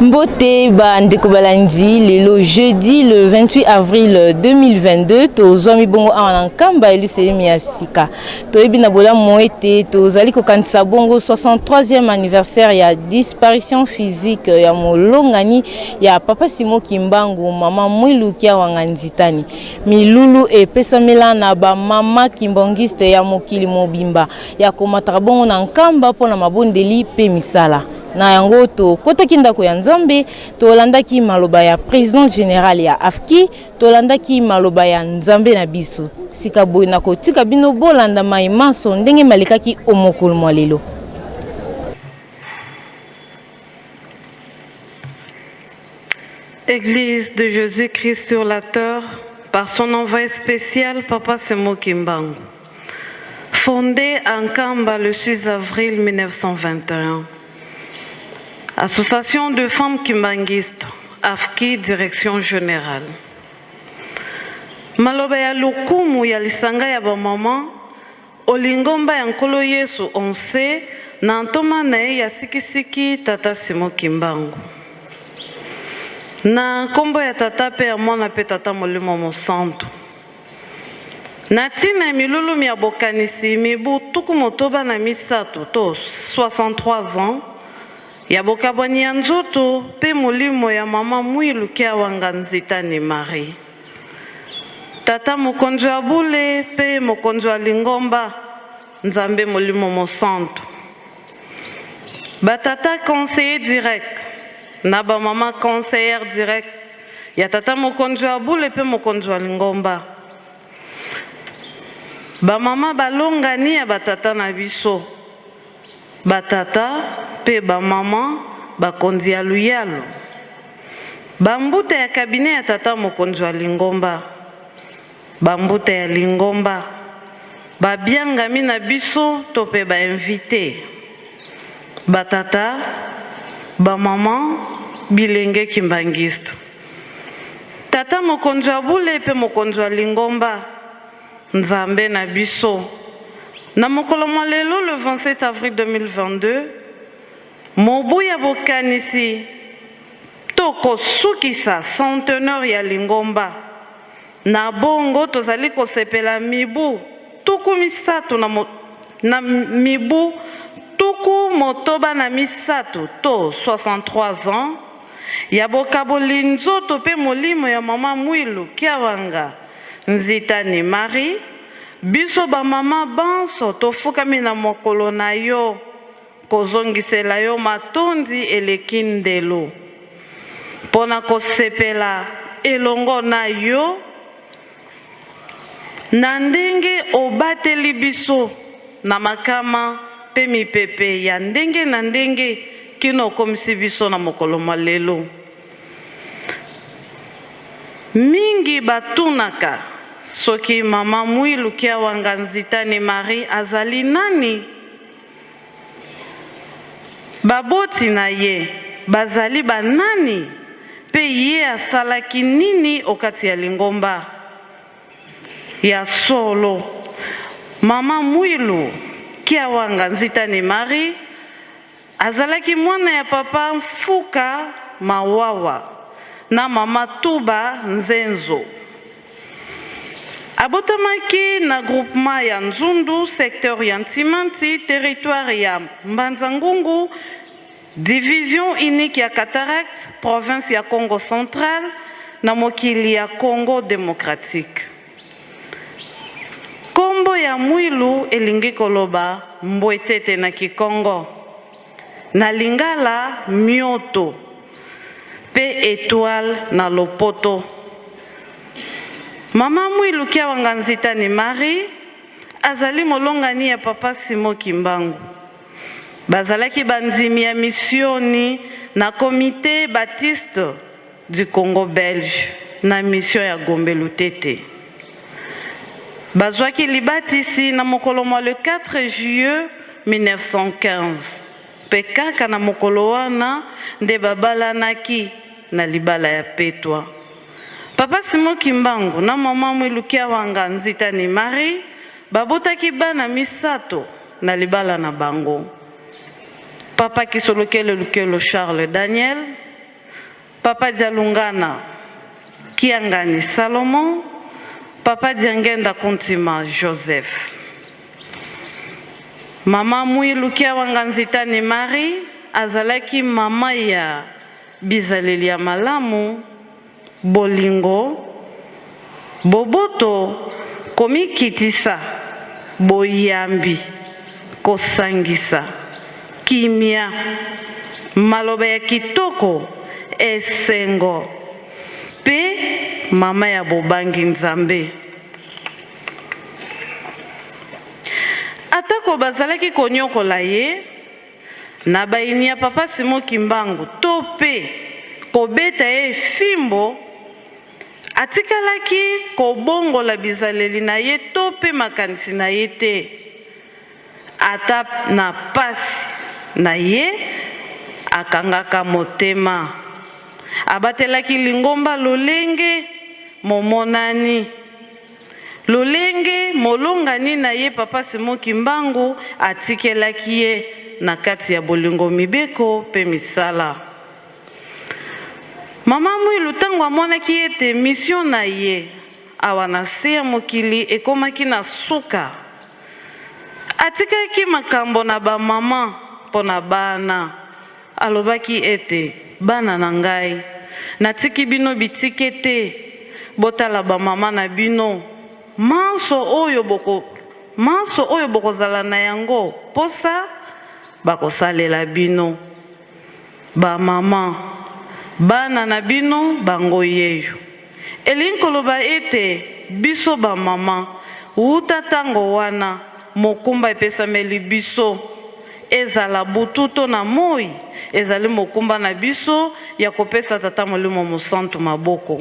Mbote ndeko balandi lelo jeudi le 28 avril 2022 tozwami bongo awa nkamba elisemi ya sika toyebi na bola moete tozali kokanisa bongo 63e anniversaire ya disparition physique ya molongani ya papa Simo Kimbangu mama Mwiluki ya wanganzitani milulu epesamela na ba mama kimbangiste ya mokili mobimba ya komataka bongo na nkamba pona mabondeli pe misala na yango to kota kindako ya Nzambe tolandaki maloba ya président général ya AFKI tolandaki maloba ya Nzambe na biso sika boy na kotika bino bolanda mai maso ndenge malikaki omokolo mwalelo. Église de Jésus-Christ sur la terre par son envoyé spécial Papa Simo Kimbangu, fondée en Kamba le 6 avril 1921. Association de femmes kimbanguistes, AFKI, direction générale. Maloba ya lukumu ya lisanga ya ba mama, olingomba ya nkolo Yesu onse, na ntoma na ye ya sikisiki tata Simo Kimbangu. Na kombo ya tata pe ya mwana pe tata molimo mosantu. Na tina milulu mi abokanisi mibu tuku motoba na misato to 63 ans. Ya bokabwani ya nzoto pe molimo ya mama Mwiluki ya wanganzitani Marie. Tata mokonzi wa bule pe mokonzi wa lingomba Nzambe molimo mosantu. Batata conseiller direct na ba mama conseillère direct ya tata mokonzi wa bule pe mokonzi wa lingomba. Ba mama balongani ya batata na biso. Batata pe ba mama bakonzi ya luyalo. Bambuta ya kabine ya tata mokonzi wa lingomba. Bambuta ya lingomba. Babiangami na biso to pe ba invité. Batata, ba mama bilenge kimbangiste. Tata mokonzi wa bule pe mokonzi wa lingomba. Nzambe na biso. Na mokolo mwalelo le 27 avril 2022, mobu ya bokanisi toko sukisa centenaire ya lingomba. Na bongo tozali kosepela mibu tuku misato na mibu tuku motoba na misato to 63 ans. Ya bokaboli nzoto pe molimo ya mama Mwiluki ya wanga nzitani Marie. Biso ba mama banso tofukami na mokolo na yo kozongisela yo matondi eleki ndelo pona kosepela elongo na yo na ndenge obateli biso na makama pe mipepe ya ndenge na ndenge kino okomisi biso na mokolo malelo. Mingi batunaka soki mama Mwiluki ya wanganzitani Marie azali nani? Baboti na ye bazali banani? Pe ye asalaki nini okati ya lingomba? Ya solo mama Mwiluki ya wanganzitani Marie azalaki mwana ya papa Mfuka Mawawa na mama Tuba Nzenzo. Abotamaki na groupement ya Nzundu, secteur ya Ntimanti, territoire ya Mbanzangungu, division unique ya Cataract, province ya Congo Central, na mokili ya Congo démocratique. Kombo ya Mwilu elingi koloba mbwetete na Kikongo. Na lingala mioto, pe étoile na lopoto. Mama Mwiluki ya wanganzitani Marie azali molongani ya papa Simo Kimbangu. Bazalaki banzimi ya missioni na Comité Baptiste du Congo belge na mission ya Gombe Lutete. Bazwaki libatisi na mokolo mwa le 4 juillet 1915. Pe kaka na mokolo wana nde babalanaki na libala ya Petwa. Papa Simo Kimbangu na mama Mwiluki ya wanganzitani Marie babotaki bana misato na libala na bango. Papa Kisolokelo Lukelo Charles Daniel, Papa Dialungana Kiangani Salomon, Papa Diangenda Kontima Joseph. Mama Mwilu Kiawanganzitani Marie, azalaki mama ya bizaleli ya malamu, bolingo, boboto, komikitisa, boyambi, kosangisa, kimia, maloba ya kitoko, esengo, pe mama ya bobangi nzambe. Atako bazalaki konyokola ye, na baini ya papa Simo Kimbangu, tope kobeta ye fimbo, atikalaki kobongola bizaleli na ye tope makanisi na ye te. Ata na pasi na ye, akangaka motema. Abatelaki lingomba lolenge momonani. Lolenge molongani na ye papa Simo Kimbangu, atikelaki ye na kati ya bolingo mibeko pe misala. Mama Mwilu tango amonaki ete mission na ye awa na se ya mokili ekomaki na suka, atikaki makambo na ba mama pona bana. Alobaki ete bana na ngai, natiki bino bitike te, botala ba mama na bino, manso oyo bokozala na yango posa bakosalela bino. Ba mama, bana na bino bango yeyo. Elinkoloba ete biso ba mama, uta tango wana mokumba epesameli biso, ezala bututo na moi, ezali mokumba na biso ya kopesa tata Molimo Mosantu maboko.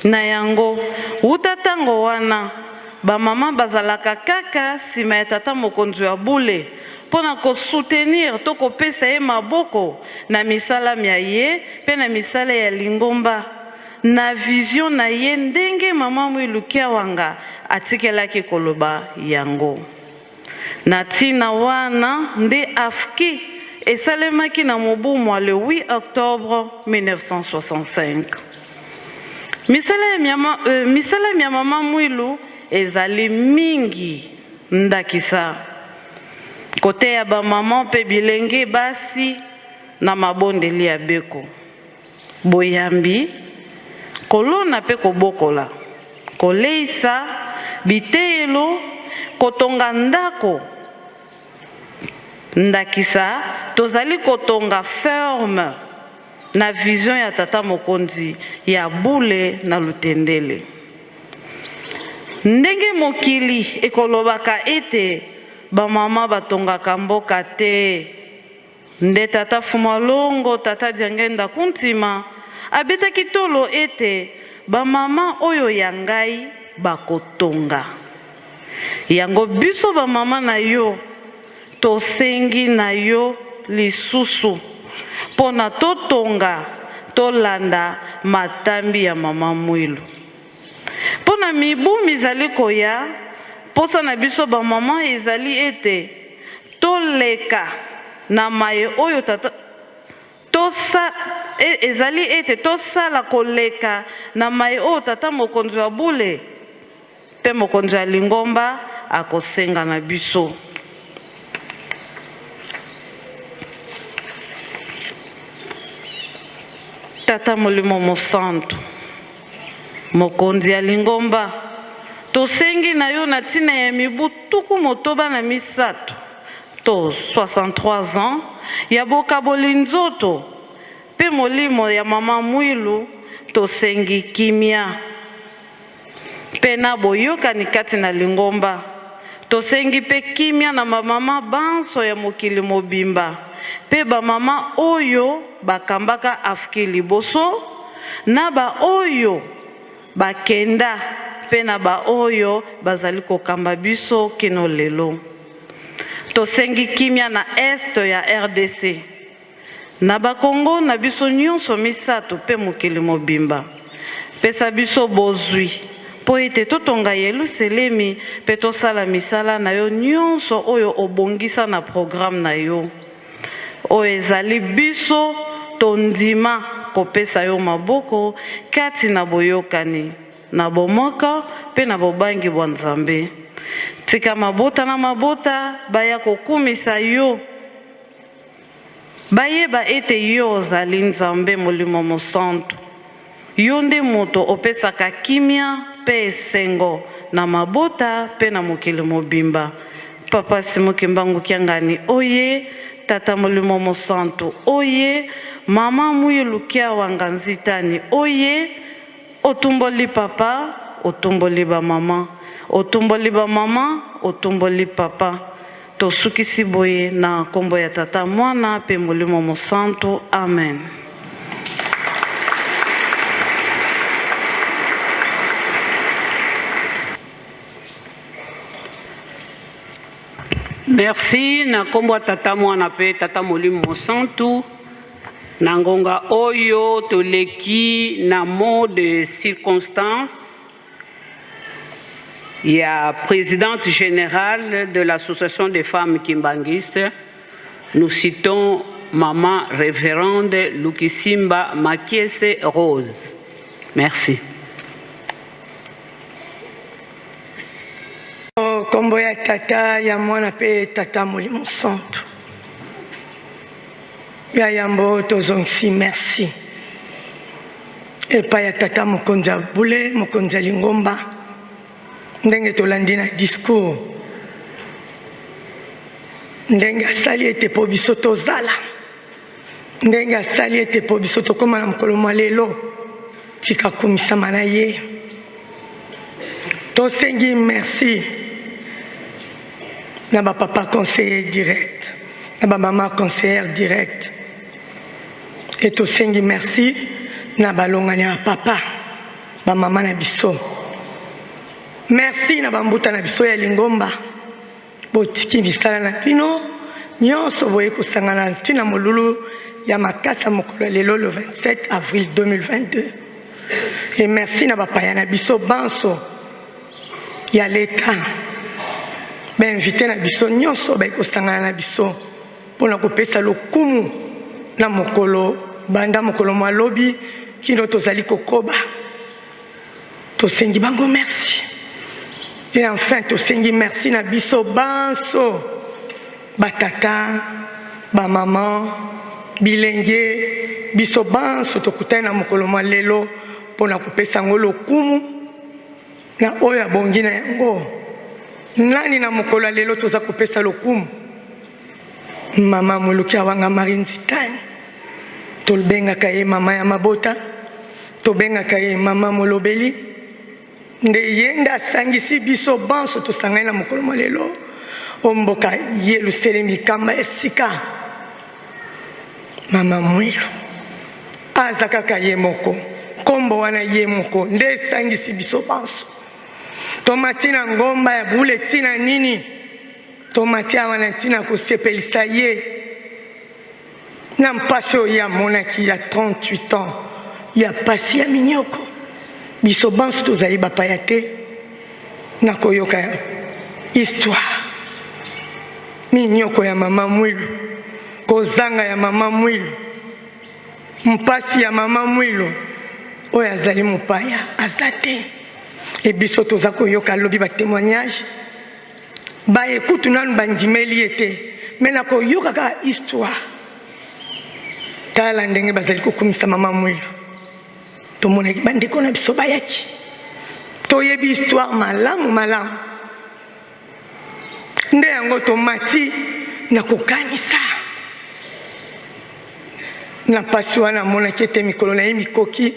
Na yango, uta tango wana, ba mama bazalaka kaka sima ya tata mokonzi ya bule, pona ko soutenir to kopesa ye maboko na misala mya ye pe na misala ya lingomba, na vision na ye ndenge mama Mwilu Kiawanga atikelaki koloba yango. Na tina wana nde afki esalemaki na mobu mwa le 8 octobre 1965. Misala ya mama Mwilu ezali mingi ndakisa. Kote ya ba mama pe bilenge basi na mabondeli ya beko. Boyambi, kolona pe kobokola, koleisa, bitelo, kotonga ndako. Ndakisa, tozali kotonga ferme na vision ya tata mokonzi ya bule na lutendele. Ndenge mokili ekolobaka ete ba mama batongaka mboka te, nde tata Fumalongo, tata Diangenda Kuntima abetaki tolo ete ba mama oyo ya ngai bakotonga. Yango biso ba mama na yo, tosengi na yo lisusu pona totonga tolanda matambi ya mama Mwilu. Pona mibu mizali koya, posa na biso ba mama ezali ete toleka na maye oyo tata ezali ete tosala koleka na maye oyo tata mokonzi wa bule pe mokonzi ya lingomba akosenga na biso. Tata Molimo Mosantu, mokonzi ya lingomba, tosengi na yo na tina ya mibu tuku motoba na misato, to 63 ans, ya bokaboli nzoto, pe molimo ya mama Mwilu, tosengi kimia. Pe na boyokani kati na lingomba, tosengi pe kimia na mama banso ya mokili mobimba, pe ba mama oyo bakambaka afki liboso, na ba oyo bakenda, pe na ba oyo bazali kokamba biso kino lelo. Tosengi kimia na este ya RDC, na ba Kongo na biso nyonso misato pe mokili mobimba. Pesa biso bozwi, po ete totonga Yelusalemi pe tosala misala na yo nyonso oyo obongisa na programme na yo. O ezali biso tondima kopesa yo maboko kati na boyokani na bomoka pe na bobangi bwa Nzambe. Tika mabota na mabota baya kokumisa yo bayeba ete yo ozali Nzambe Molimo Mosantu. Yo nde moto opesaka kimia pe esengo na mabota pe na mokili mobimba. Papa Simoki Mbangu Kiangani oye, Tata Molimo Mosantu oye, Mama Mwilu Kia Wanganzitani oye, otumboli papa, otumboli ba mama, otumboli ba mama, otumboli papa. Tosukisi boye na kombo ya Tata Mwana pe Molimo Mosantu. Amen. Merci na kombo Tata Mwana pe Tata Molimo Mosantu. Nangonga oyo toleki na mot de circonstance. Il y a présidente générale de l'association des femmes kimbanguistes. Nous citons Maman révérende Lukisimba Makiese Rose. Merci. Kombo ya Tata ya Mwana pe Tata Molimo Mosantu. Ya yambo tozongisi merci. Epa ya Tata Mokonzi Bule, Mokonzi Lingomba. Ndenge tolandi na discours. Ndenge asali ete po biso tozala. Ndenge asali ete po biso tokoma na mokolo mwa lelo. Tika kumisama na ye. Tosengi merci. Na ba papa conseiller direct. Na ba maman conseillère direct. Et tosengi merci. Na ba longani ya papa. Ba maman na biso. Merci na bambuta na biso ya Lingomba. Botiki bisala na pino. Nyonso boye kusangana ntina molulu ya makasa mokolo lelo le 27 avril 2022. Et merci na bapaya na biso banso ya l'État. Ben invité na biso nyonso ba kusangana na biso pona kopesa lokumu na mokolo banda mokolo malobi kino tozali kokoba. Tosengi bango merci. Et enfin, tosengi merci na biso banso, batata, ba maman, bilenge, biso banso tokutana na mokolo mwa lelo pona kopesa ngo lokumu na oyo abongi na yango. Nani na mokolo lelo toza kopesa lokumu? Mama Muluki Awanga Marie Nzitani. Tolbengaka ye mama ya mabota, tobengaka ye mama Molobeli. Nde yenda sangisi biso banso tosangana mokolo malelo omboka Yerusalemi kamba esika mama Mwilu azaka ka ye moko kombo wana ye moko nde sangisi biso banso tomatina ngomba ya bule tina nini tomatia wana tina ko sepelisa ye na mpasho ya monaki ya 38 ans ya pasi ya minyoko. Biso banso tozali bapaya te na koyoka histoire minyoko ya mama Mwilu kozanga ya mama Mwilu mpasi ya mama Mwilu oyo azali mopaya aza te. E biso toza koyoka lobi ba témoignage ba ekutu nanu bandimeli ete me na koyoka ka histoire tala ndenge bazali kokumisa mama Mwilu. Tomonaki bandeko na biso bayaki toyebi histoire malamu malamu nde yango tomati na kokanisa na pasi wana monaki ete mikolo na ye mikoki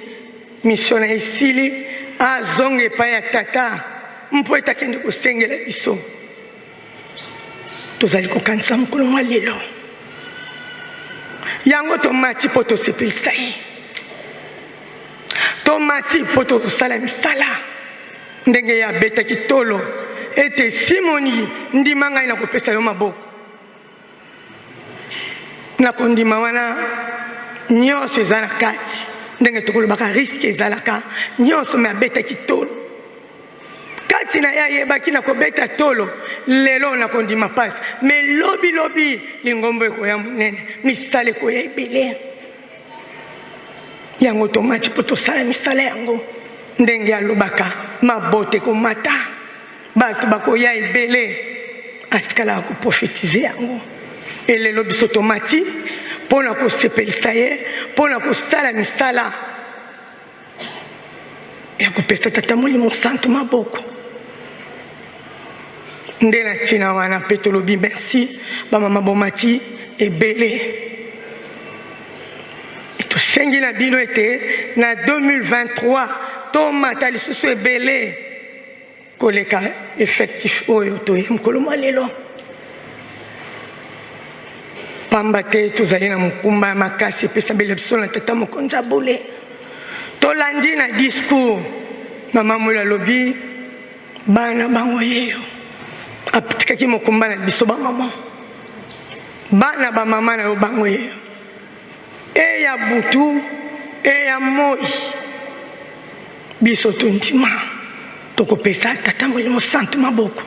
mission na esili azonga epai ya tata mpo ete akende kosengela biso tozali kokanisa mokolo mwa lelo yango tomati mpo tosepelisa ye tomati poto kusala misala ndenge ya beta kitolo ete simoni ndimanga ina kopesa yo maboko na kondima wana nyonso ezala kati ndenge tokolobaka riske ezalaka nyonso me abeta kitolo kati na ya yebaki na kobeta tolo lelo na kondima pasi me lobi lobi lingombo ekoya monene misala ekoya ebele yango tomati po tosala misala yango ndenge alobaka mabote komata bato bakoya ebele atikala koprophétiser yango elelo biso tomati mpona kosepelisa ye mpona kosala misala ya kopesa tata molimo santo maboko nde na ntina wana mpe tolobi merci bamama bomati ebele tosengi na bino ete na 2023 tomata lisusu ebele koleka effectif oyo toye mokolo mwa lelo pamba te tozali na mokumba ya makasi epesa bele biso na tata mokonzi abole tolandi na discours mama mwilo alobi bana bango yeyo atikaki mokumba na biso bamama bana bamama na yo bango yeyo eya butu eya moi biso tondima tokopesa tata molimo santo maboko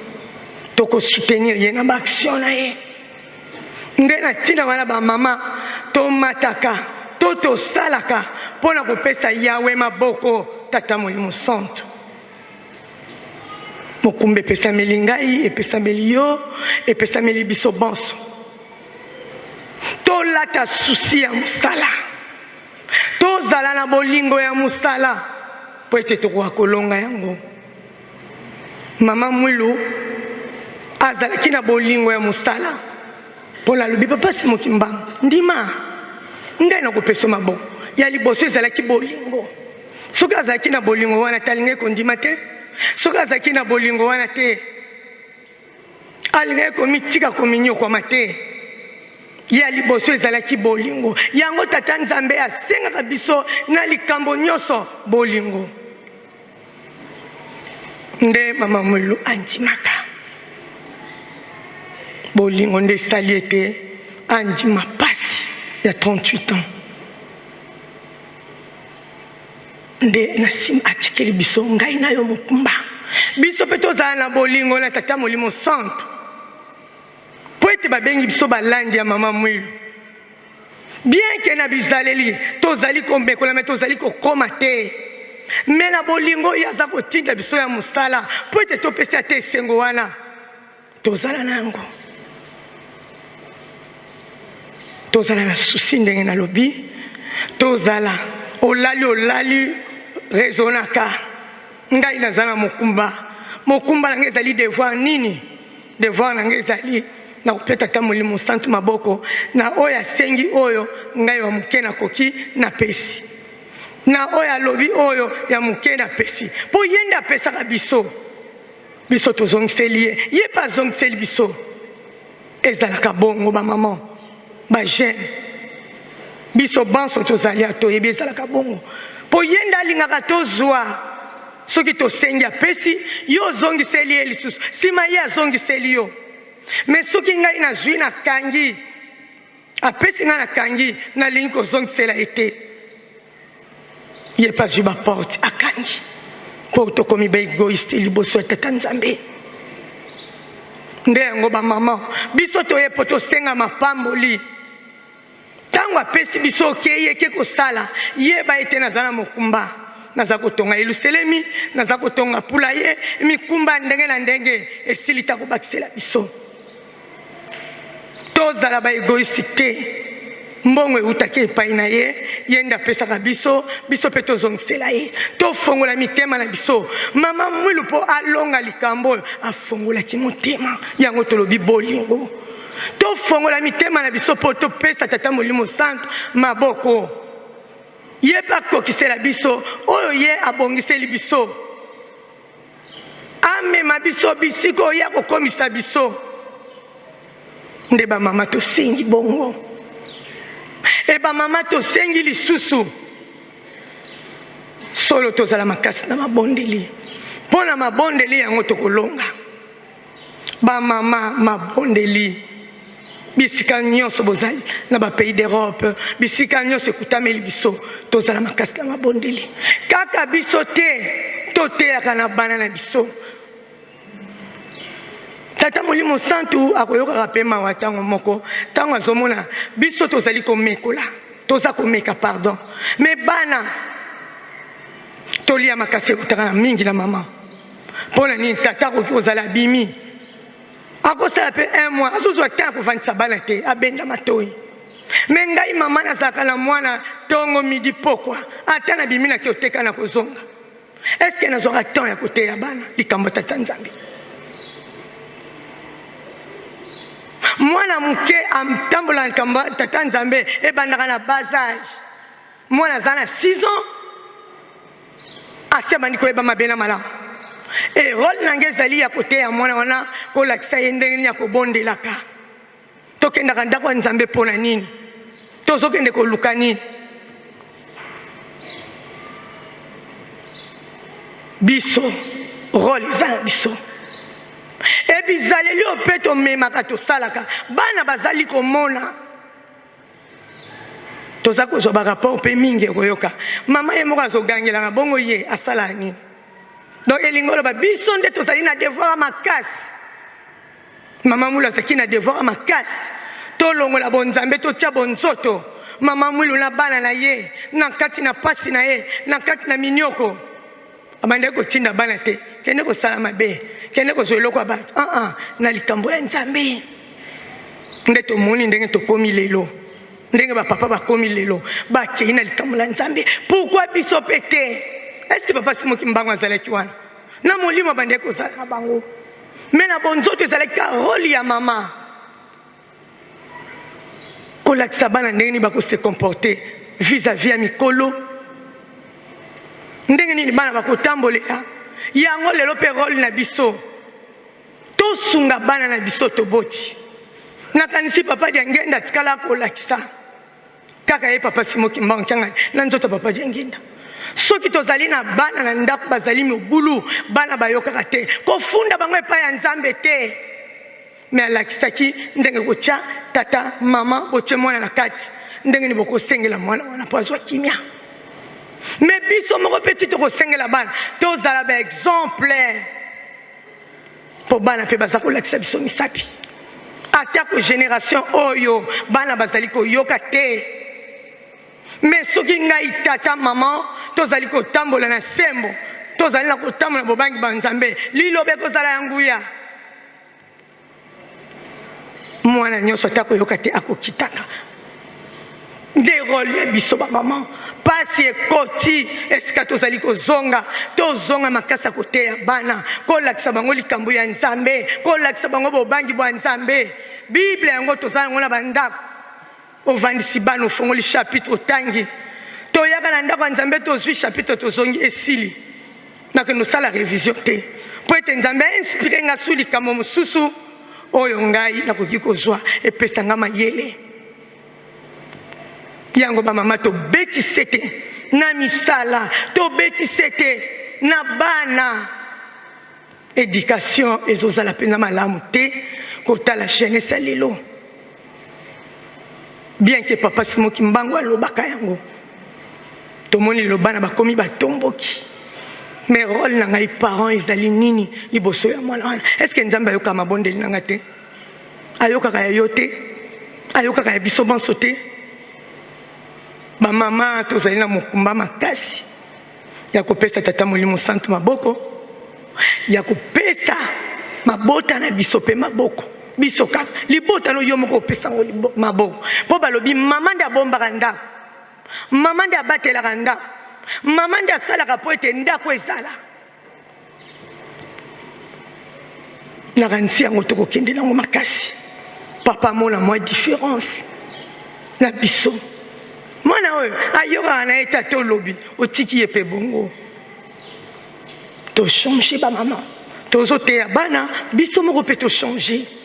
tokosoutenir ye na baaction na ye nde na ntina wana bamama tomataka to tosalaka mpona kopesa yawe maboko tata molimo santo mokumba epesameli ngai epesameli yo epesameli biso bonso tolata susi ya mosala tozala na bolingo ya mosala po ete tokoka kolonga yango mama mwilu azalaki na bolingo ya mosala mpona alobi papa simoki mbangu ndima ngai nakopesa maboko ya liboso ezalaki bolingo soki azalaki na bolingo wana te alingai kondima te soki azalaki na bolingo wana te alingai komitika kominyokwama te ya liboso ezalaki bolingo yango tata nzambe asengaka biso na likambo nyonso bolingo nde mama mwilu andimaka bolingo nde esali ete andima pasi ya 38 ans nde na nsima atikeli biso ngai na yo mokumba biso mpe tozala na bolingo na tata molimo santo po ete babengi biso balandi ya mama mwilu bien ke na bizaleli tozali komekola me tozali kokoma te me na bolingo oyo aza kotinda biso ya mosala po ete topesi ate esengo wana tozala na yango tozala na susi ndenge nalobi tozala olali rezonaka ngai naza na mokumba nanga ezali devoir nini devoir nanga ezali na kopesa tata molimo santo maboko na oyo asengi oyo ngai wa moke nakoki napesi na oyo alobi oyo ya moke napesi mpo ye nde apesaka biso tozongiseli ye mpe azongiseli biso ezalaka bongo bamama bagene biso banso tozali atoyebi ezalaka bongo mpo ye nde alingaka tozwa soki tosengi apesi yo ozongiseli ye lisusu nsima ye azongiseli yo me soki ngai nazwi nakangi apesi ngai nakangi nalingi kozongisela ye te ye mpe azwi baporte akangi mpo tokomi baegoiste liboso ya tata nzambe nde yango bamama biso toye mpo tosenga mapamboli ntango apesi biso okei eke kosala yeba ete naza na mokumba naza kotonga Yelusalemi naza kotonga pula ye mikumba ndenge na ndenge esilita kobakisela biso tozala baegoiste te mbongo eutaki epai na ye ye nde apesaka biso mpe tozongisela ye tofongola mitema na biso mama mwilu mpo alonga likambo oyo afongolaki motema yango tolobi bolingo tofongola mitema na biso mpo topesa tata molimo santo maboko ye mpe akokisela biso oyo ye abongiseli biso amema biso bisika oyo akokomisa biso nde bamama tosengi bongo e bamama tosengi lisusu solo tozala makasi na mabondeli mpo na mabondeli yango tokolonga bamama mabondeli bisika nyonso bozali na bapays d'Europe bisika nyonso ekutameli biso tozala makasi na mabondeli kaka biso te totelaka na bana na biso tata molimo santu akoyokaka mpe mawa ntango moko ntango azomona biso tozali komekola toza komeka pardon mais bana tolia makasi ekutaka mingi na mama mpona nini tata koki kozala abimi akosala mpe 1 mois azozwa temps akofandisa bana te abenda matoi me ngai mama nazalaka na mwana ntongo midi pokwa ata nabimi nake oteka na kozonga eske nazwaka temps ya koteya bana likambo tata nzambe mwana moke atambola na likambo tata nzambe ebandaka na bas age mwana aza na 6 ans asi abandi koyeba mabe na malamu e role nange ezali ya koteya mwana wana kolakisa ye ndenge nini ya kobondelaka tokendaka ndako ya nzambe mpona nini tozokende koluka nini biso role eza na biso ebizaleli oyo mpe tomemaka tosalaka bana bazali komona toza kozwa barapport mpe mingi ekoyoka mama ye moko azogangelaka bongo ye asala nini donc elingi oloba biso nde tozali na devoir makasi mama mwilu azalaki na devoir makasi tolongola bonzambe totia bonzoto mama mwilu na bana na ye na kati na pasi na ye na kati na minioko abandaki kotinda bana te kende kosala mabe kende kozwa eloko ya bato na likambo ya nzambe nde tomoni ndenge tokomi lelo ndenge bapapa bakomi lelo bakei na likambo la nzambe pourkui biso mpe te eske papa Simoki Mbangu azalaki wana na molimo abandaki kozala na bango me na bonzoto ezalaki ka roli ya mama kolakisa bana ndenge nini bakose comporte vis-à-vis ya mikolo ndenge nini bana bakotambolela yango lelo mpe role na biso tosunga bana na biso toboti nakanisi papa Diangenda tikala kolakisa kaka ye papa Simoki Mbangu kyanga na nzoto papa Diangenda soki tozali na bana na ndako bazali mobulu bana bayokaka te kofunda bango epai ya nzambe te me alakisaki ndenge kotia tata mama botie mwana na kati ndenge ni bokosengela mwana wana po azwa kimia me biso moko mpe ti tokosengela bana tozala baexemple mpo bana mpe baza kolakisa biso misapi ata ko génération oyo bana bazali koyoka te me soki ngai tata mama tozali kotambola na sembo tozali na kotambola bobangi banzambe lilobe kozala ya nguya mwana nyonso ata koyoka te akokitaka nde role ya biso bamama pasi ekoti esika tozali kozonga tozonga makasi ya koteya bana kolakisa bango likambo ya nzambe kolakisa bango bobangi bwa nzambe bible yango tozala yango na bandako ovandisi bana ofongoli chapitre otangi toyaka na ndako ya nzambe tozwi chapitre tozongi esili nakende osala révision te mpo ete nzambe ainspire nga su likambo mosusu oyo ngai nakoki kozwa epesa nga mayele yango bamama tobetise te na misala tobetise te na bana éducation ezozala mpenza malamu te kotala jeunesse ya lelo bien que papa Simoki Mbangu alobaka yango tomoni lelo bana bakomi batomboki mais role na ngai parent ezali nini liboso ya mwana wana estce nzambe ayokaka mabondeli na nga te ayokaka ya yo te ayokaka ya biso banso te bamama tozali na mokumba makasi ya kopesa tata molimo santu maboko ya kopesa mabota na biso mpe maboko biso kaka libota no yo moko opesa ngo maboko mpo balobi mama nde abombaka ndako mama nde abatelaka ndako mama nde asalaka mpo ete ndako ezala nakanisi yango tokokende nango makasi papa mona mwa différence na biso mwana oyo ayokaka na ye ta tolobi otiki ye mpe bongo tochange bamama tozoteya bana biso moko mpe tochange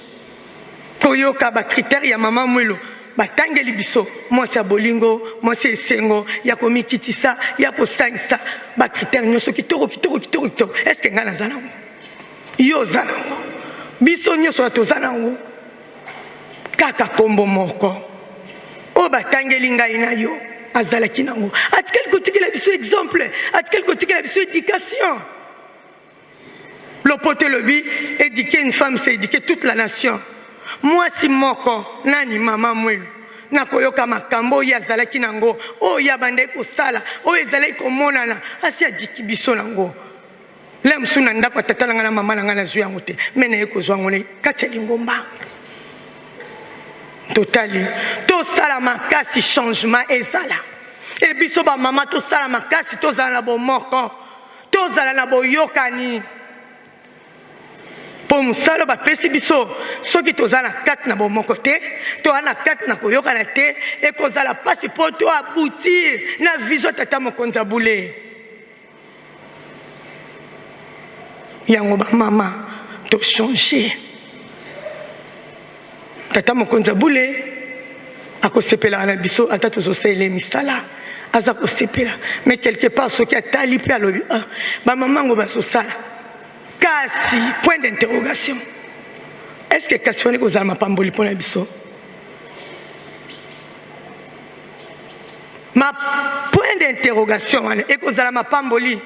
koyoka bakritere ya mama mwilo batangeli biso mwasi ya bolingo mwasi esengo ya komikitisa ya kosangisa bakritere nyonso kitoko kitoko kitoko kitoko eske ngai naza nango yo oza nango biso nyonso toza nango kaka kombo moko oyo batangeli ngai na yo azalaki nango atikali kotikela biso exemple atikali kotikela biso éducation lopoto lobi éduquer une femme c'est éduquer toute la nation mwasi moko nani mama mwelu na koyoka makambo oyo azalaki nango oyo abandaki kosala oyo ezalaki komonana asi adiki biso nango le mosusu na ndako ya tata na ngai na mama na ngai nazwi yango te me naye kozwa yango kati ya lingomba totali tosala makasi changement ezala e biso bamama tosala makasi tozala na bomoko tozala na boyokani po mosala bapesi biso soki toza na kati na bomoko te toza na kati na koyokana te ekozala mpasi mpo toabutir na vision tata mokonzi abule yango bamama tochange tata mokonzi abule akosepelaka na biso ata tozosalela misala aza kosepela mais quelque part soki atali mpe alobi bamama ngo bazosala kasi point d'interrogation est-ce que kasi wana ekozala mapamboli mpo na biso ma point d'interrogation wana ekozala mapamboli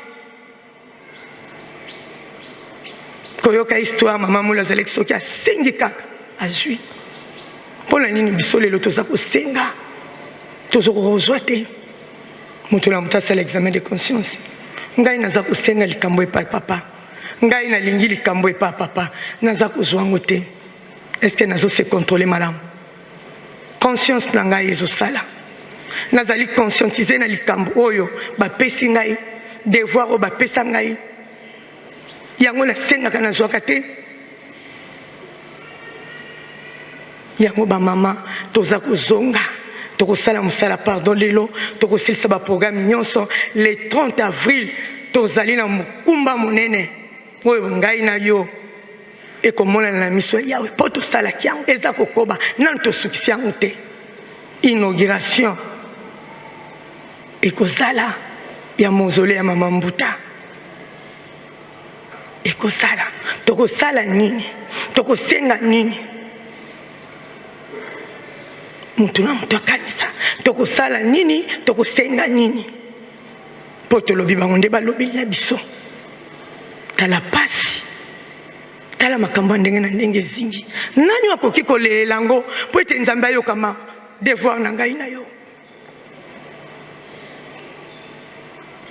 koyoka histoire mama molo azalaki soki asengi kaka azwi mpo na nini biso lelo toza kosenga tozokozwa te moto na moto asala examen de conscience ngai naza kosenga likambo epai papa ngai nalingi likambo epai papa naza kozwa yango te est ce que nazose contrôle malamu conscience na ngai ezosala nazali conscientise na likambo oyo bapesi ngai devoir oyo bapesa ngai yango nasengaka nazwaka te yango bamama toza kozonga tokosala mosala pardon lelo tokosilisa baprogramme nyonso le 30 avril tozali na mokumba monene oyo ngai na yo ekomonana na miso yawe mpo tosalaki yango eza kokoba nanu tosukisi yango te inauguration ekozala ya mozole ya mama Mbuta ekozala tokosala nini tokosenga nini mutu na mutu akanisa tokosala nini tokosenga nini mpo tolobi bango nde balobeli na biso tala pasi tala makambo ya ndenge na ndenge ezingi nani akoki kolelela yango mpo ete nzambe ayokama devoir na ngai na yo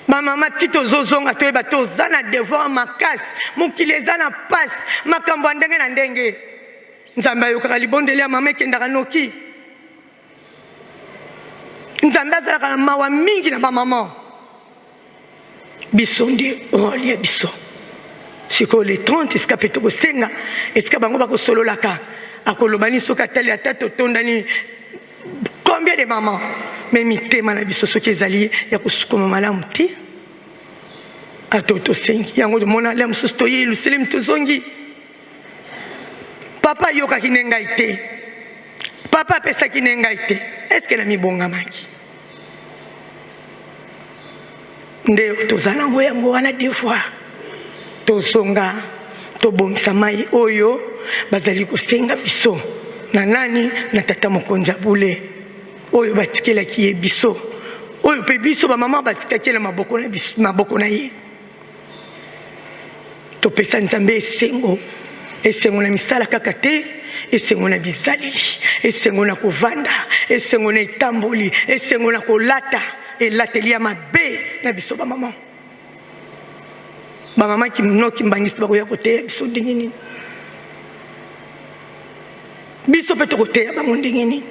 bamama ti tozozonga toyeba toza na devoir makasi mokili eza na pasi makambo ya ndenge na ndenge nzambe ayokaka libondeli ya mama ekendaka noki nzambe azalaka na mawa mingi na bamama biso nde role ya biso sikoyo le 30 esika mpe tokosenga esika bango bakosololaka akoloba nini soki atali ata totondani combien de mama me mitema na biso soki ezali ya kosukuma malamu te ato tosengi yango tomona le mosusu toye yelusalemi tozongi papa ayokaki nde ngai te papa apesaki nde ngai te eske na mibongamaki nde toza nango yango wana devoir tozonga tobongisa mai oyo bazali kosenga biso na nani na tata mokonzi abule oyo batikelaki ye biso oyo mpe biso bamama batikaki na maboko na ye topesa nzambe esengo na misala kaka te esengo na bizaleli esengo na kovanda esengo na etamboli esengo na kolata elateli ya mabe na biso bamama bamama kinoki mbangisi bakoya koteya biso ndenge nini biso mpe tokoteya bango ndenge nini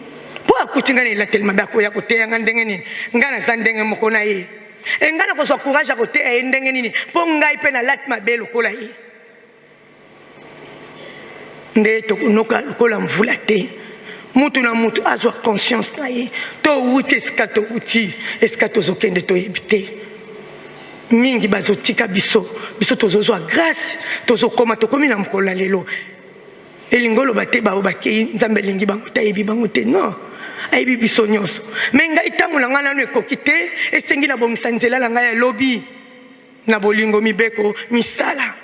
mpo akuti ngai na elateli mabe akoya koteya nga ndenge nini ngai naza ndenge moko na ye ngai nakozwa courage ya koteya ye ndenge nini mpo ngai mpe nalati mabe lokola ye nde tokonoka lokola mvula te mutu na mutu azwa conscience na ye towuti esika towuti esika tozokende toyebi te mingi bazotika biso tozozwa grâce tozokoma tokomi na mokolo na lelo elingi oloba te bao bakei nzambe elingi bango te ayebi bango te non ayebi biso nyonso me ngai ntango na ngai nano ekoki te esengi nabongisa nzela na ngai ya lobi na bolingo mibeko misala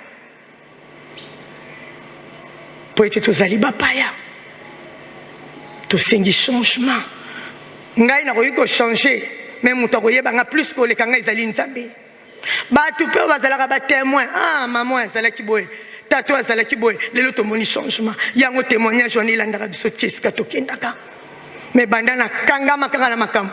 po ete tozali bapaya tosengi changement ngai nakoki kochange me moto akoyebanga plus koleka ngai ezali nzambe bato mpe bazalaka batémoin mama azalaki boye tato azalaki boye lelo tomoni changement yango témoignage wana elandaka biso ti esika tokendaka mais banda na kangama kaka na makambo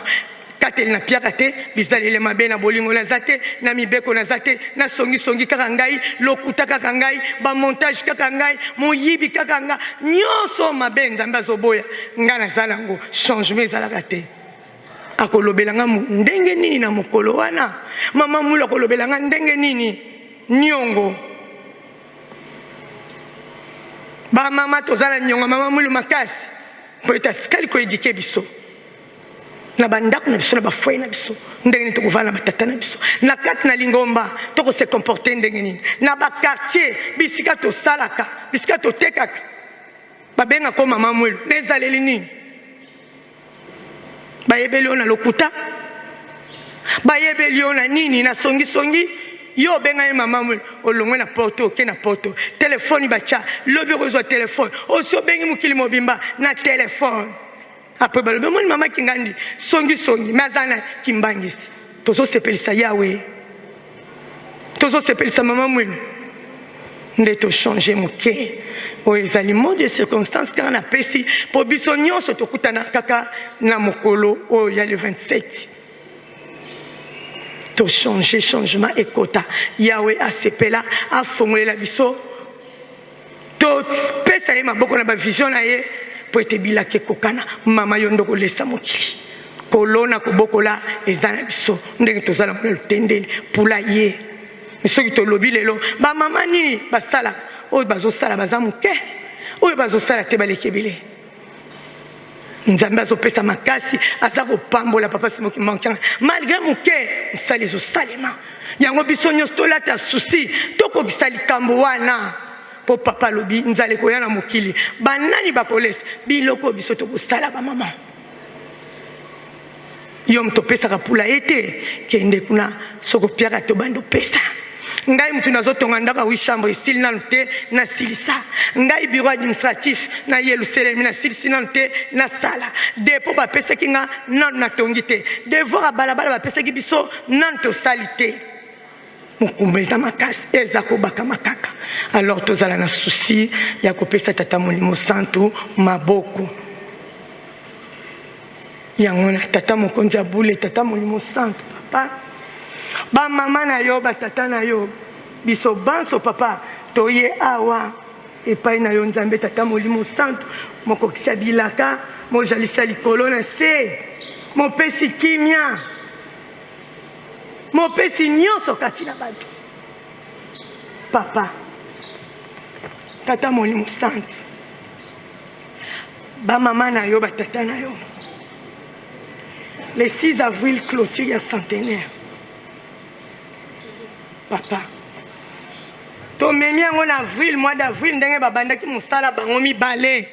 kateli na piaka te bizalele mabe na bolingo na zate na mibeko na zate na songi kaka ngai lokuta kaka ngai ba montage kaka ngai moyibi kaka nga nyonso mabe nzambe azoboya nga nazala ngo changement ezalaka te akolobela nga ndenge nini na mokolo wana mama mulu akolobela nga ndenge nini nyongo ba mama tozala nyongo mama mulu makasi po etakali ko éduquer biso na bandako na biso na bafoye na biso ndenge nini tokovala na batata na biso na kati na lingomba toko se comporter ndenge nini na bakartier bisika tosalaka bisika totekaka babenga ko mama mulu nezaleli nini bayebeli yo na lokuta bayebeli yo na nini na songi yo benga ye mama mulu olongwe na porto oke na porto telefoni bacha lobi okozwa telefone osi obengi mokili mobimba na telefone après balobi omoni mama kingandi songi me aza na kimbangisi tozosepelisa yawe tozosepelisa mama mulu nde tochange moke oyo ezali mot de circonstance kaka napesi mpo biso nyonso tokutana kaka na mokolo oyo ya le 27 tochange changement ekota yawe asepela afongolela biso topesa ye maboko na bavision na ye po ete bilaka ekokana mama yo nde kolesa mokili kolona kobokola eza na biso ndenge tozala mona lutendeli mpula ye soki tolobi lelo bamama nini basalaka oyo bazosala baza moke oyo bazosala te baleki ebele nzambe azopesa makasi aza kopambola papa simoki mankianga malgré moke mosali ezosalema yango biso nyonso tolata susi tokokisa likambo wana po papa alobi nzala ekoya na mokili banani bakolesa biloko biso tokosala bamama yo mtopesaka pula ye te kende kuna sokopiaka to bando pesa ngai mutu nazotonga ndako 8 chambre esili nanu te nasilisa ngai bureau administratif na yeluselemi nasilisi nanu te nasala depo bapesaki nga nanu natongi te devoir ya balabala bapesaki biso nanu tosali te mokumba eza makasi eza kobaka makaka alors tozala na susi ya kopesa tata molimo santu maboko yango na tata mokonzi ya bule tata molimo santu papa bamama na yo batata na yo biso banso papa toye awa epai na yo nzambe tata molimo santu mokokisa bilaka mojalisa likolo na se mopesi kimia mopesi nyonso kasi na bato papa tata molimo santu bamama na yo batata na yo le 6 avril clôture ya centenaire papa tomemi yango na avril mois d'avril ndenge babandaki mosala bango mibale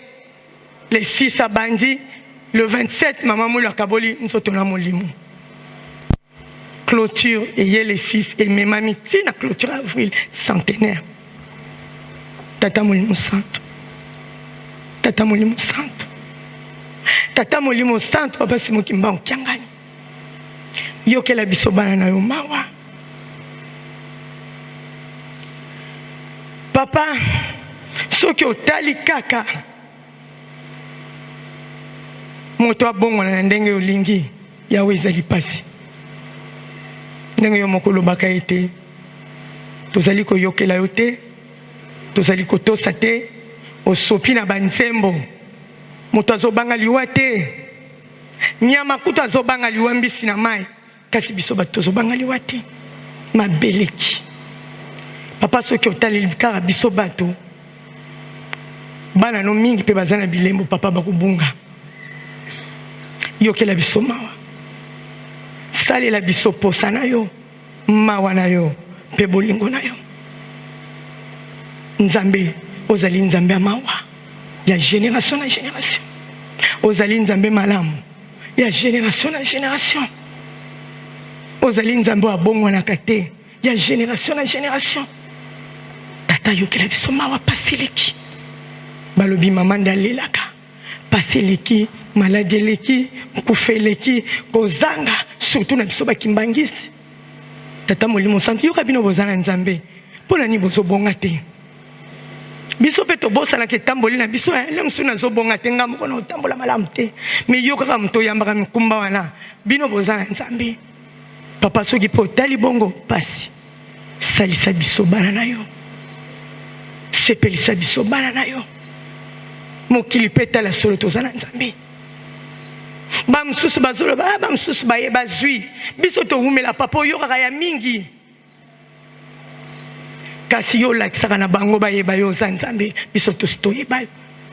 le 6 abandi le 27 mama mulu akaboli nzoto na molimo clôture eye le 6 ememami ntina clôture avril centenaire tata molimo santo tata molimo santo tata molimo santo papa simoki mbango kiangani yokela biso bana na yo mawa papa soki otali kaka moto abongwana na ndenge olingi yawe ezali pasi ndenge yo moko olobaka ye te tozali koyokela yo te tozali kotosa te osopi na banzembo moto azobanga liwa te nyama kuta azobanga liwa mbisi na mai kasi biso bato tozobanga liwa te mabeleki papa soki otali kaka biso bato bana no mingi pe bazana bilembo papa bakubunga yokela biso mawa salela biso posa na yo mawa na yo pe bolingo na yo nzambe ozali nzambe ya mawa ya génération na génération ozali nzambe malamu ya génération na génération ozali nzambe wa bongwanaka te ya génération na génération tata yokela biso mawa paseleki balobi mama nde alelaka paseleki maladi eleki kufa eleki kozanga surtout na biso bakimbangisi tata molimo santu yoka bino bozala nzambe mpona nini bozobonga te biso pe to bosa na ke tamboli na biso le msu na zo bonga tenga moko na tambola malamu te mais yo kaka mto yambaka mikumba wana bino bozana nzambe papa soki po tali bongo pasi salisa biso bana na yo sepelisa biso bana na yo mokili pe tala solo tozana nzambe ba msusu bazolo ba msusu baye bazwi biso to humela papa yo kaka ya mingi kasi yo lakisaka na bango bayeba yo za nzambe biso toyeba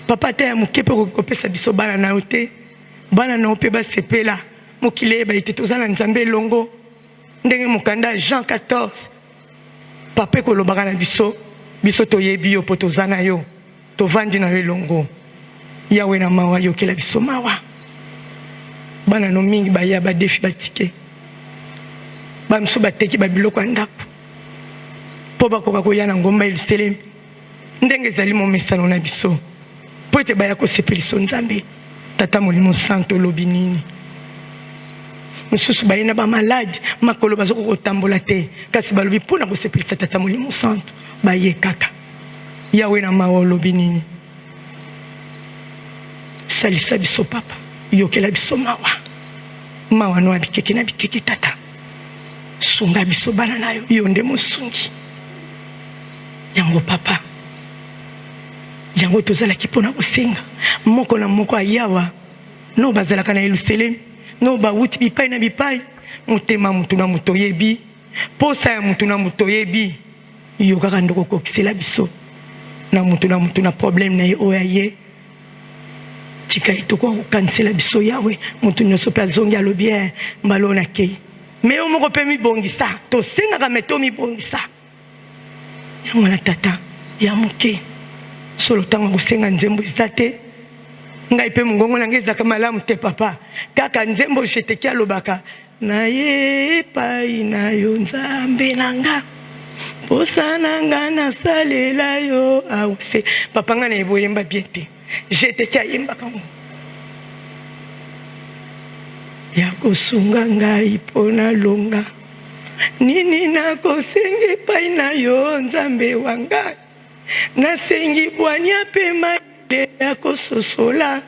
papa te ya moke mpe kopesa biso bana na yo te bana na yo mpe basepela mokili eyeba ete toza na nzambe elongo ndenge mokanda Jean 14 papa ekolobaka na biso toyebi yo mpo toza na yo tovandi na yo elongo yawe na mawa yokela biso mawa bana no mingi baya badefi batike bamiso bateki babiloko ya ndako mpo bakoka koya na ngomba Yerusalemi ndenge ezali momesano na biso mpo ete baya kosepeliso nzambe tata molimo santo olobi nini mosusu baye na bamaladi makolo bazokoka kotambola te kasi balobi mpona kosepelisa tata molimo santo baye kaka yawe na mawa olobi nini salisa biso papa yokela biso mawa no abikeke na bikeke tata sunga biso bana na yo nde mosungi yango papa yango tozalaki mpona kosenga moko na moko ayawa no bazalaka na Yerusalemi no bawuti bipai na bipai motema mutu na mutu oyebi posa ya mutu na mutu oyebi yo kaka ndoko kokisela biso na mutu na problème na ye oyo aye tika itoko kokanisela biso yawe mutu nyonso mpe azongi alobi mbala oyo nakei me yo moko mpe mibongisa tosengaka me to mibongisa yango na tata ya moke solo ntango kosenga nzembo eza te ngai mpe mongongo na ngai ezalaka malamu te papa kaka nzembo jeteki alobaka naye epai na yo nzambe na nga posa na nga nasalela yo ause papa nga na eboyemba bien te jeteki ayembaka ngo ya kosunga ngai mpo nalonga nini nakosenga epai na yo nzambe wa ngai nasengi bwania mpe maide ya kososola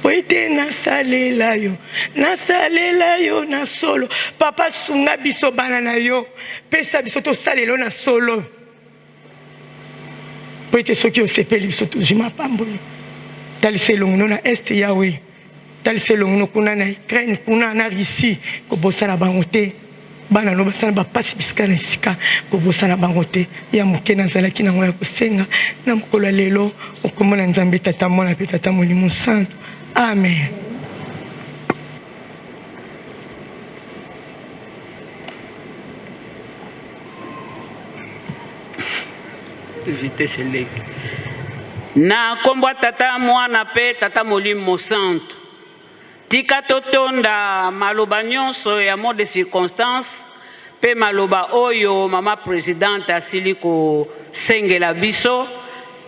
po ete nasalela yo na solo papa sunga biso bana na yo pesa biso tosalela na solo po ete soki osepeli biso tozwi mapamboli talisa elongo na este yawe talisa elongo kuna na Ukraine kuna na Russie kobosana bango te bana no basana bapasi bisika na esika kobosana bango te ya moke nazalaki nango ya kosenga na mokolo ya lelo okomona nzambe tata mwana mpe tata molimo santo amen. Na kombo tata mwana pe tata molimo santo tika totonda maloba nyonso ya mot de circonstance pe maloba oyo mama présidente asili ko sengela biso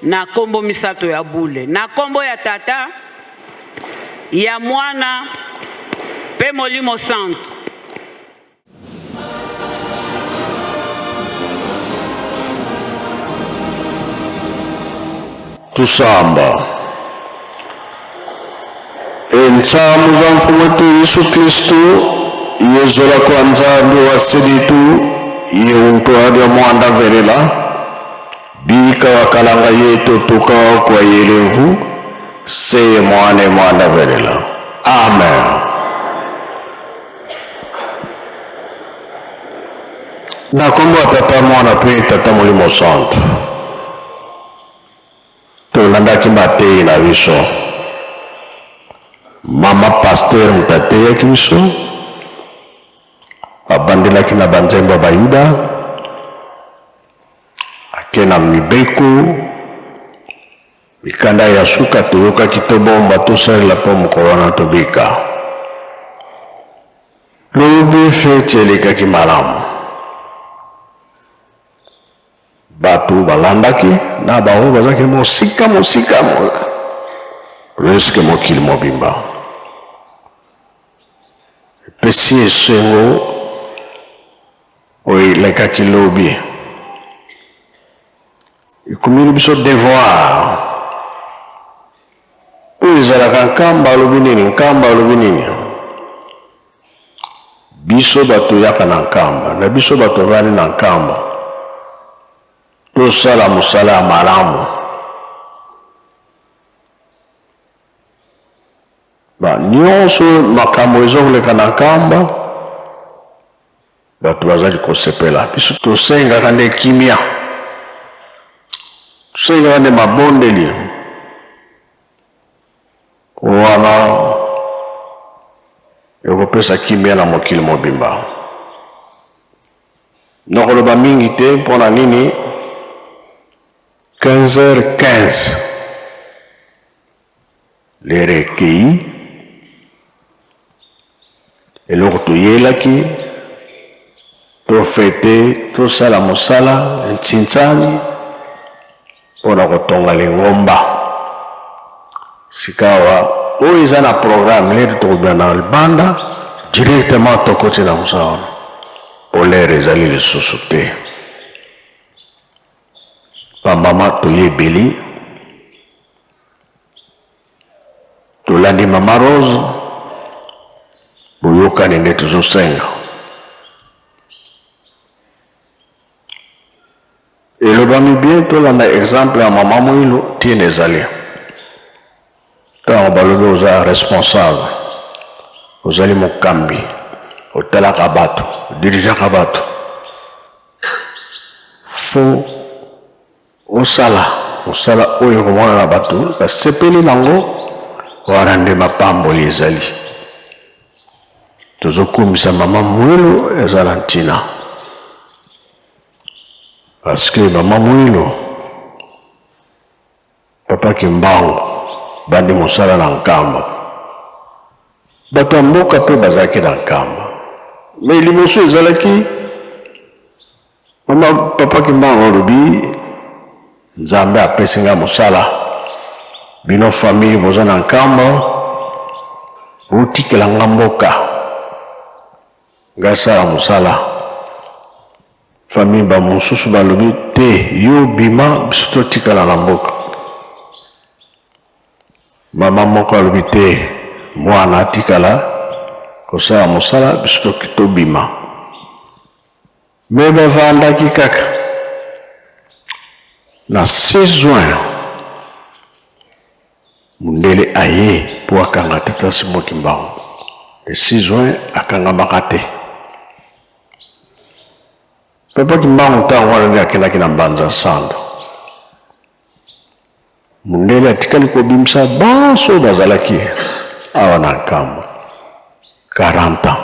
na kombo misato ya bule na kombo ya tata ya mwana pe molimo santo. Tusamba entsamu za mfumu wetu Yesu Kristo yezola kwa nzambe wa seditu yeunto adia mwanda verela bika wakalanga yetu tukawa kwa yelemvu seye mwane mwanda verela amen. Na kombo tata mwana pe tata molimo santo tolandaki matei na biso mama pasteur mtate ya biso abandelaki na banzembo bayuda ake na mibeko mikanda ya suka toyokaki tobomba tosalela mpo mokolo wana tobika lobi feti elekaki malamu bato balandaki na bango bazaki mosika reske mokili mobimba epesi esengo oyo elekaki lobi kumili biso devoir ezalaka nkamba alobi nini nkamba alobi nini biso bato yaka na nkamba na biso bato bani na nkamba tosala mosala ya malamu nyonso makambo ezokoleka na nkamba bato bazali kosepela biso tosengaka nde kimia tosengaka nde mabondeli wana ekopesa kimia na mokili mobimba nakoloba mingi te mpona nini 15h15 lere ekei eloko toyelaki tofete tosala mosala ntsintsani mpona kotonga lingomba sikawa oyo eza na programme lero tokobima na libanda directement tokoti na mosala wana po lere ezali lisusu te bamama toyebeli tolandi mama Rose boyokani nde tozosenga elobami bien tolanda exemple ya mama Mwilu tiene ezali ntango balobi oza responsable ozali mokambi otalaka bato odirigeaka bato fo osala mosala oyo komona na bato basepeli nango wana nde mapamboli ezali tozokumisa mama Mwilu eza na ntina parce que mama Mwilu papa Kimbangu bandi mosala na nkamba bato ya mboka mpe bazalaki na nkamba me liboso ezalaki mama papa Kimbangu alobi nzambe apesi nga mosala bino famille boza na nkamba botikela nga mboka ngasala mosala famille bamosusu balobi te yo bima biso totikala na mboka mama moko alobi te mwana atikala kosala mosala biso tobima me bavandaki kaka na 6 juin mundele aye po akanga tata Simon Kimbangu le 6 juin akangamaka te papa Kimbangu ntango wana nde akendaki na Mbanza Sando mundele atikali kobimisa banso bazalaki awa na nkamba 40 ans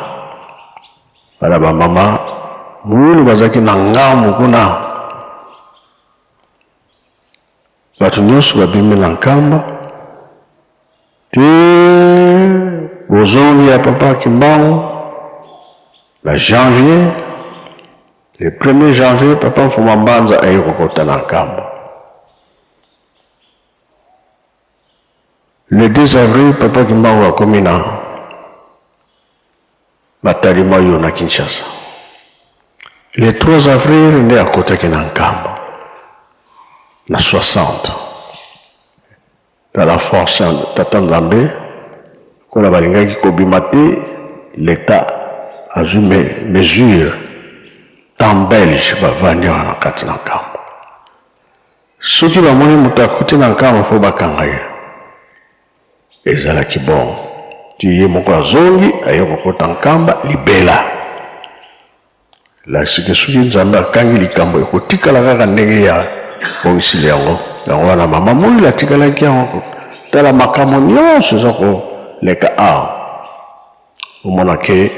bana bamama Mwilu bazalaki na ngambu kuna bato nyonso babimi na nkamba te bozongi ya papa Kimbangu na janvier le 1er janvier papa Mfuma Mbanza aye kokota na nkamba le 2 avril papa Kimbangu akomi na batalima oyo na Kinshasa le 3 avril nde akotaki na nkamba na 60 dans la force tata Nzambe kona balingaki kobima te l'état azwi mesure temps belge bavandi wana kati na nkamba soki bamoni moto akoti na nkamba fo bakanga ye ezalaki bon ti ye moko azongi aye kokota nkamba libela lasike soki Nzambe akangi likambo ekotikala kaka ndenge ya bongisili yango wana mama Mwilu atikalaki yango tala makambo nyonso eza koleka awa omona ke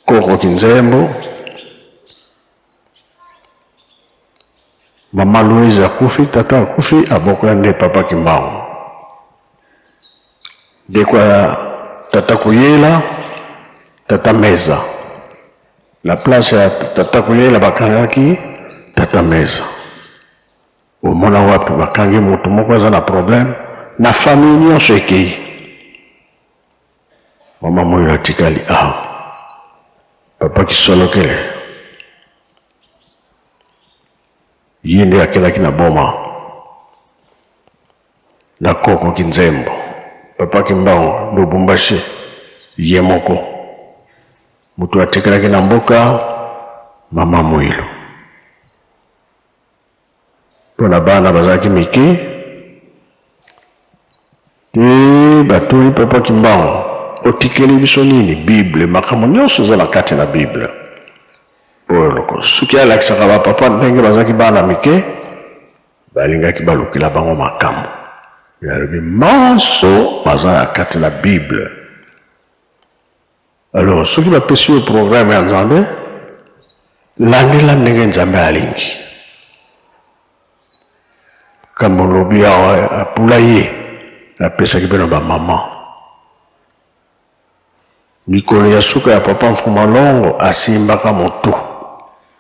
koko Kinzembo mama Louise akufi tata akufi abokola nde papa Kimbangu ndeko ya tata Kuyela tata Meza la place ya tata Kuyela bakangaki tata Meza omona wapi bakangi moto moko aza na problème na famille nyonso ekei mama Mwilu atikali awa papa Kisolokele yinde akela kina boma na koko kinzembo papa Kimbangu Lubumbashi yemoko mutu atekela kina mboka mama Mwilu pona bana bazaki miki te batuli papa Kimbangu otikeli biso nini Bible makambo nyonso za na kati na Bible poloko suki alakisaka bapapa ndenge bazaki bana mike balingaki balukila bango makambo yalobi maso maza ya kati na Bible. Alors soki bapesi yo programme ya Nzambe landela ndenge Nzambe alingi kambo lobi awa apula ye apesaki bino bamama mikolo ya suka ya papa Mfumalongo asimbaka moto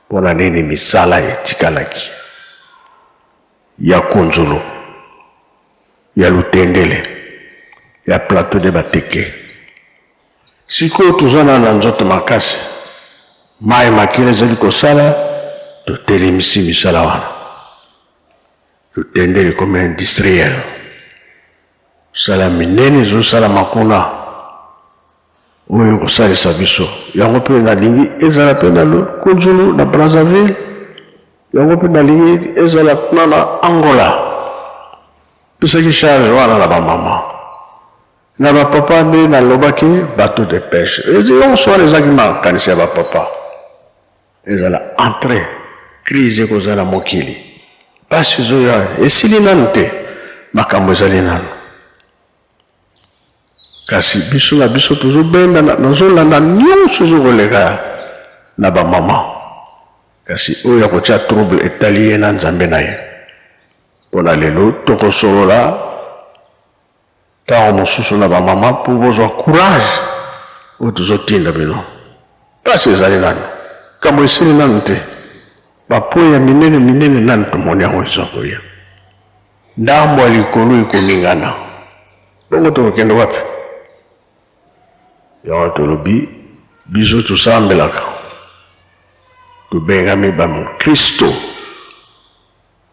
mpona nini misala etikalaki ya Konzolo ya Lutendele ya plateau de Bateke sikoyo tozana na nzoto makasi mai makili ezali kosala totelemisi misala wana Lutendele comme industriel sala minene ezosala makuna oyo kosalisa biso yango mpe nalingi ezala mpe na Konzolo na Brazzaville yango mpe nalingi ezala kuna na Angola pesaki charge wana na bamama na bapapa nde nalobaki bateau de pêche yonso wana ezalaki makanisi ya bapapa ezala entre crise ekozala mokili pasi ezoya esili nanu te makambo ezali nanu kasi biso na biso tozobenda nazolanda nyonso ezokoleka na bamama kasi oyo ya kotia trouble etali ye na Nzambe na ye mpona lelo tokosolola ntango mosusu na bamama mpo bozwa courage oyo tozotinda bino pasi ezali nanu kambo esili nanu te bapo ya minene nanu tomoni yango ezokoya ndambo ya likolo ekoningana bongo tokokende wapi yango tolobi biso tosambelaka tobengami bamokristo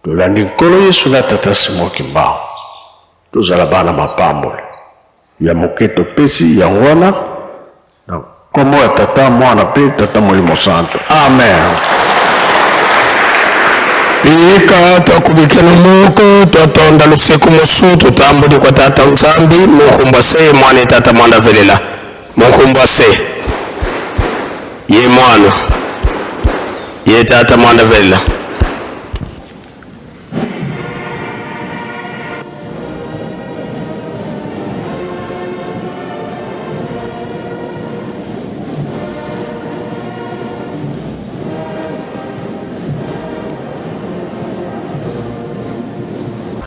tolandi nkolo Yesu na tata Simon Kimbangu tozala bana mapambole ya moke topesi yango wana na kombo ya tata mwana mpe tata Molimo Santo amen. Ika twakubikela moko twatonda lusiku musu tutambuli kwa tata Nzambi mukumbase mwana tata mwanda velela mukumbase ye mwana ye tata mwanda velela